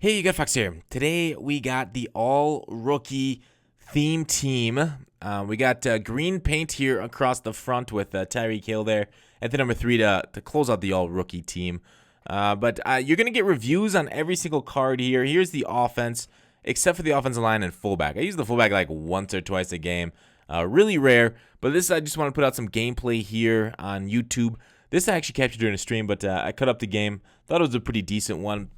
Hey, you got Fox here. Today we got the all-rookie theme team. We got green paint here across the front with Tyreek Hill there at the number 3 to close out the all-rookie team. But you're going to get reviews on every single card here. Here's the offense, except for the offensive line and fullback. I use the fullback like once or twice a game. Really rare, but this I just want to put out some gameplay here on YouTube. This I actually captured during a stream, but I cut up the game. Thought it was a pretty decent one.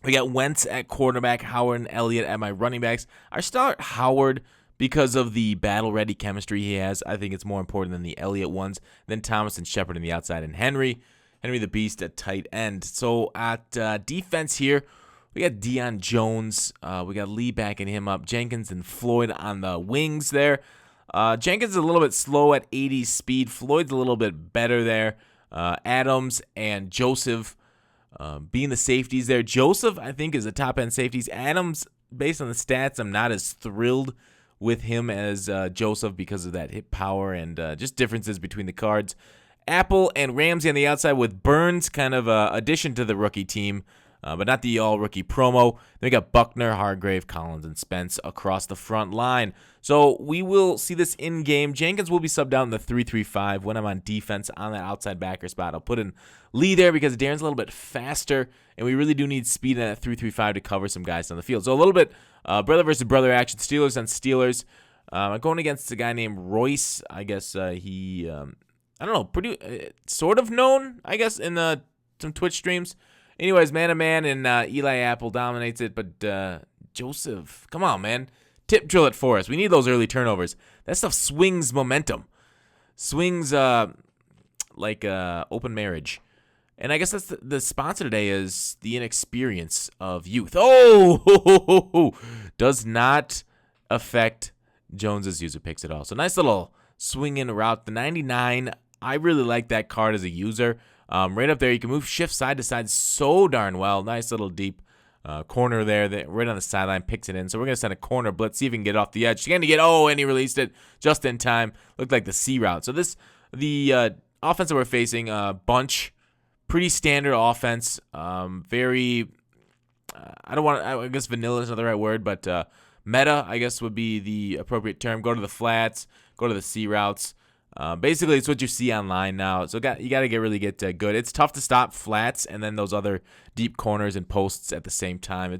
We got Wentz at quarterback, Howard and Elliott at my running backs. I start Howard because of the battle-ready chemistry he has. I think it's more important than the Elliott ones. Then Thomas and Shepard on the outside, and Henry the Beast at tight end. So at defense here, we got Deion Jones. We got Lee backing him up. Jenkins and Floyd on the wings there. Jenkins is a little bit slow at 80 speed. Floyd's a little bit better there. Adams and Joseph being the safeties there. Joseph, I think, is the top-end safeties. Adams, based on the stats, I'm not as thrilled with him as Joseph because of that hit power and just differences between the cards. Apple and Ramsey on the outside with Burns, kind of addition to the rookie team, but not the all-rookie promo. Then we got Buckner, Hargrave, Collins, and Spence across the front line. So we will see this in-game. Jenkins will be subbed out in the 3-3-5 when I'm on defense on that outside backer spot. I'll put in Lee there because Darren's a little bit faster, and we really do need speed in that 3-3-5 to cover some guys on the field. So a little bit brother versus brother action. Steelers on Steelers. I'm going against a guy named Royce. I guess he, I don't know, pretty sort of known, I guess, in some Twitch streams. Anyways, man-to-man, and Eli Apple dominates it, but Joseph, come on, man. Tip drill it for us. We need those early turnovers. That stuff swings momentum. Swings like open marriage. And I guess that's the sponsor today is the inexperience of youth. Oh, does not affect Jones's user picks at all. So nice little swing-in route. The 99, I really like that card as a user. Right up there, you can move shift side to side so darn well. Nice little deep corner there, right on the sideline, picks it in. So we're going to send a corner blitz, see if we can get off the edge. She's going to get, and he released it just in time. Looked like the C route. So the offense that we're facing, bunch, pretty standard offense. Very, I guess vanilla is not the right word, but meta, I guess, would be the appropriate term. Go to the flats, go to the C routes. Basically, it's what you see online now. So you got to really get good. It's tough to stop flats and then those other deep corners and posts at the same time.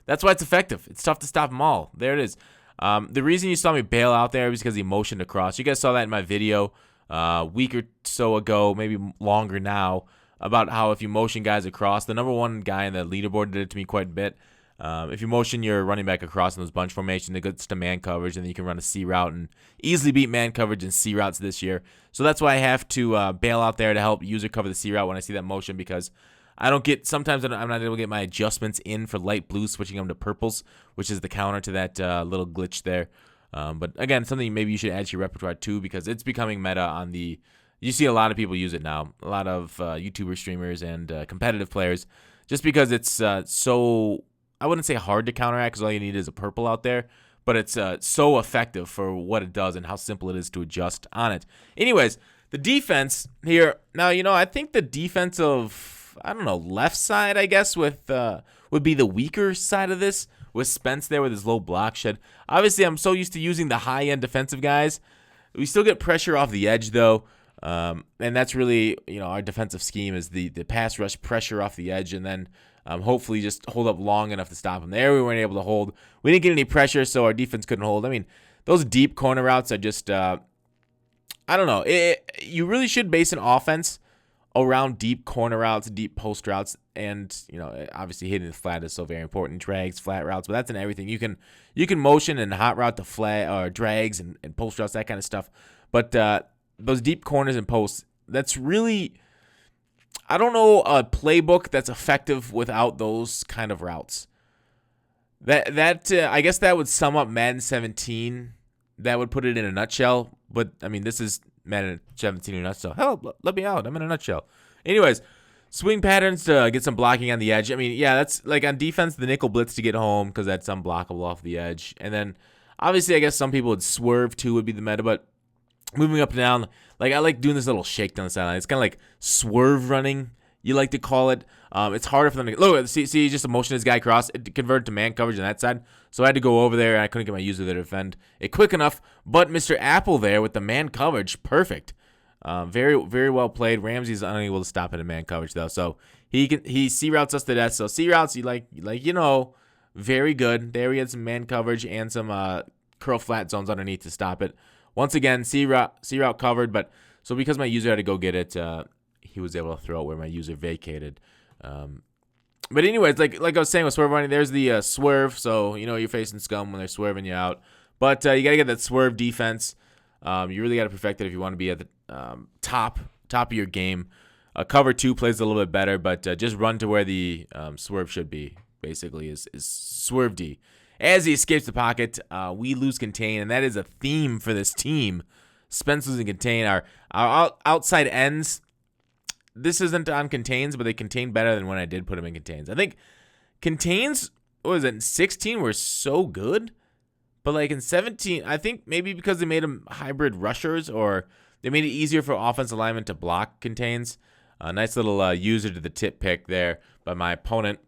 That's why it's effective. It's tough to stop them all. There it is. The reason you saw me bail out there was because he motioned across. You guys saw that in my video a week or so ago, maybe longer now, about how if you motion guys across, the number one guy in the leaderboard did it to me quite a bit. If you motion your running back across in those bunch formation, it gets to man coverage, and then you can run a C route and easily beat man coverage and C routes this year. So that's why I have to bail out there to help user cover the C route when I see that motion, because sometimes I'm not able to get my adjustments in for light blues, switching them to purples, which is the counter to that little glitch there. But again, something maybe you should add to your repertoire too, because it's becoming meta on you see a lot of people use it now, a lot of YouTuber streamers and competitive players, just because it's so, I wouldn't say hard to counteract because all you need is a purple out there, but it's so effective for what it does and how simple it is to adjust on it. Anyways, the defense here, now, I think the defensive, left side, I guess, would be the weaker side of this, with Spence there with his low block shed. Obviously, I'm so used to using the high-end defensive guys. We still get pressure off the edge, though, and that's really, our defensive scheme is the pass rush pressure off the edge, and then hopefully just hold up long enough to stop them. There we weren't able to hold. We didn't get any pressure, so our defense couldn't hold. I mean, those deep corner routes are just, I don't know. You really should base an offense around deep corner routes, deep post routes, and, obviously hitting the flat is so very important. Drags, flat routes, but that's in everything. You can motion and hot route to flat or drags and post routes, that kind of stuff. But those deep corners and posts, that's really, I don't know a playbook that's effective without those kind of routes. I guess that would sum up Madden 17. That would put it in a nutshell. But, I mean, this is Madden 17 in a nutshell. Hell, let me out. I'm in a nutshell. Anyways, swing patterns to get some blocking on the edge. I mean, yeah, that's like on defense, the nickel blitz to get home because that's unblockable off the edge. And then, obviously, I guess some people would swerve too would be the meta. But moving up and down, like I like doing this little shake down the sideline. It's kind of like swerve running. you like to call it. It's harder for them to look. See, just a motion this guy across. It converted to man coverage on that side, so I had to go over there. And I couldn't get my user there to defend it quick enough. But Mr. Apple there with the man coverage, perfect. Very, very well played. Ramsey's unable to stop it in man coverage though, so he C routes us to death. So C routes, very good. There he had some man coverage and some curl flat zones underneath to stop it. Once again, C route covered, but so because my user had to go get it, he was able to throw it where my user vacated. But anyways, like I was saying with swerve running, there's the swerve. So you're facing scum when they're swerving you out, but you gotta get that swerve defense. You really gotta perfect it if you want to be at the top of your game. Cover 2 plays a little bit better, but just run to where the swerve should be. Basically, is swerve D. As he escapes the pocket, we lose contain, and that is a theme for this team. Spence losing contain. Our outside ends. This isn't on contains, but they contain better than when I did put them in contains. I think contains, what was it, in 16 were so good, but like in 17, I think maybe because they made them hybrid rushers or they made it easier for offensive linemen to block contains. A nice little user to the tip pick there by my opponent.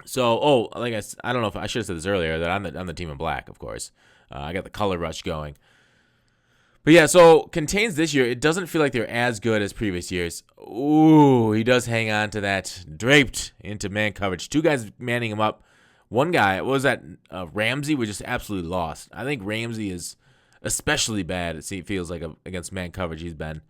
So, I don't know if I should have said this earlier, that I'm the team in black, of course. I got the color rush going. But yeah, so contains this year, it doesn't feel like they're as good as previous years. Ooh, he does hang on to that. Draped into man coverage. 2 guys manning him up. One guy, what was that? Ramsey was just absolutely lost. I think Ramsey is especially bad, it feels like, against man coverage he's been.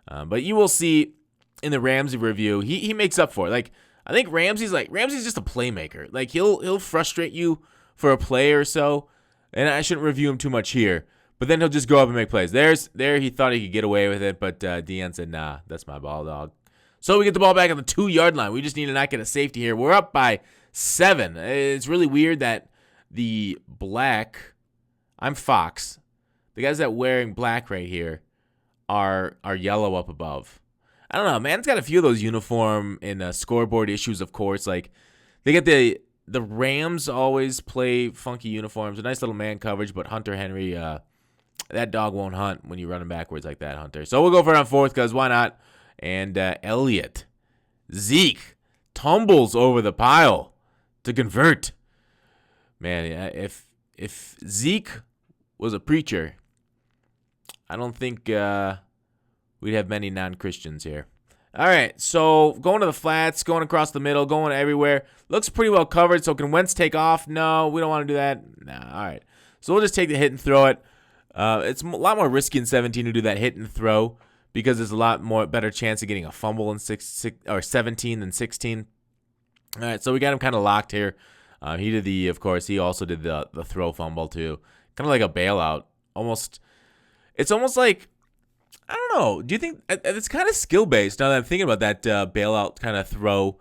But you will see in the Ramsey review, he makes up for it. Like, I think Ramsey's just a playmaker. Like, he'll frustrate you for a play or so, and I shouldn't review him too much here. But then he'll just go up and make plays. There he thought he could get away with it, but Deanne said, nah, that's my ball, dog. So we get the ball back on the 2-yard line. We just need to not get a safety here. We're up by 7. It's really weird that the black, I'm Fox, the guys that wearing black right here are yellow up above. I don't know, man. It's got a few of those uniform and scoreboard issues, of course. Like, they get the Rams always play funky uniforms. A nice little man coverage, but Hunter Henry, that dog won't hunt when you run him backwards like that, Hunter. So we'll go for it on 4th because why not? And Elliott, Zeke, tumbles over the pile to convert. Man, if Zeke was a preacher, I don't think we'd have many non-Christians here. All right, so going to the flats, going across the middle, going everywhere. Looks pretty well covered, so can Wentz take off? No, we don't want to do that. Nah, all right. So we'll just take the hit and throw it. It's a lot more risky in 17 to do that hit and throw because there's a lot more better chance of getting a fumble in 17 than 16. All right, so we got him kind of locked here. He did he also did the throw fumble too. Kind of like a bailout. It's almost like, I don't know. Do you think it's kind of skill based now that I'm thinking about that bailout kind of throw?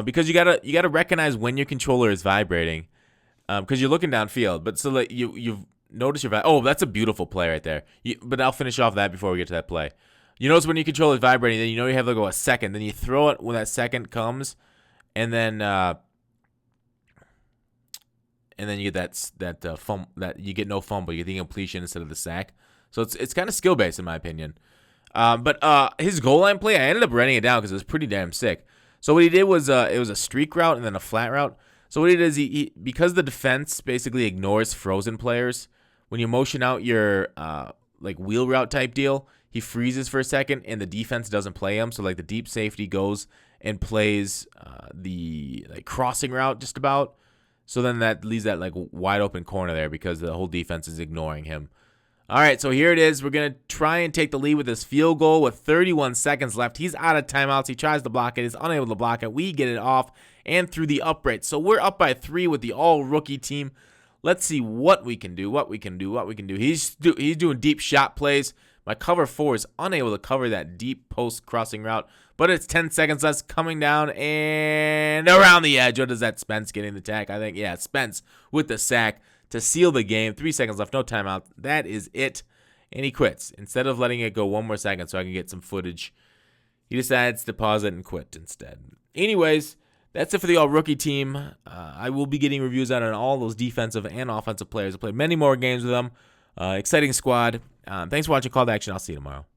Because you gotta recognize when your controller is vibrating, because you're looking downfield. But so that you've noticed that's a beautiful play right there. But I'll finish off that before we get to that play. You notice when your controller is vibrating, then you have to go a second. Then you throw it when that second comes, and then you get that you get no fumble. You get the incompletion instead of the sack. So it's kind of skill based in my opinion. But his goal line play, I ended up writing it down because it was pretty damn sick. So what he did was it was a streak route and then a flat route. So what he did is he because the defense basically ignores frozen players, when you motion out your like wheel route type deal, he freezes for a second and the defense doesn't play him. So like the deep safety goes and plays the like crossing route just about. So then that leaves that like wide open corner there because the whole defense is ignoring him. All right, so here it is. We're going to try and take the lead with this field goal with 31 seconds left. He's out of timeouts. He tries to block it. He's unable to block it. We get it off and through the upright. So we're up by 3 with the all-rookie team. Let's see what we can do, He's doing deep shot plays. My cover 4 is unable to cover that deep post crossing route, but it's 10 seconds left, coming down and around the edge. What is that, Spence getting the tack? I think, yeah, Spence with the sack to seal the game. 3 seconds left, no timeout. That is it. And he quits. Instead of letting it go one more second so I can get some footage, he decides to pause it and quit instead. Anyways, that's it for the all-rookie team. I will be getting reviews out on all those defensive and offensive players. I played many more games with them. Exciting squad. Thanks for watching Call to Action. I'll see you tomorrow.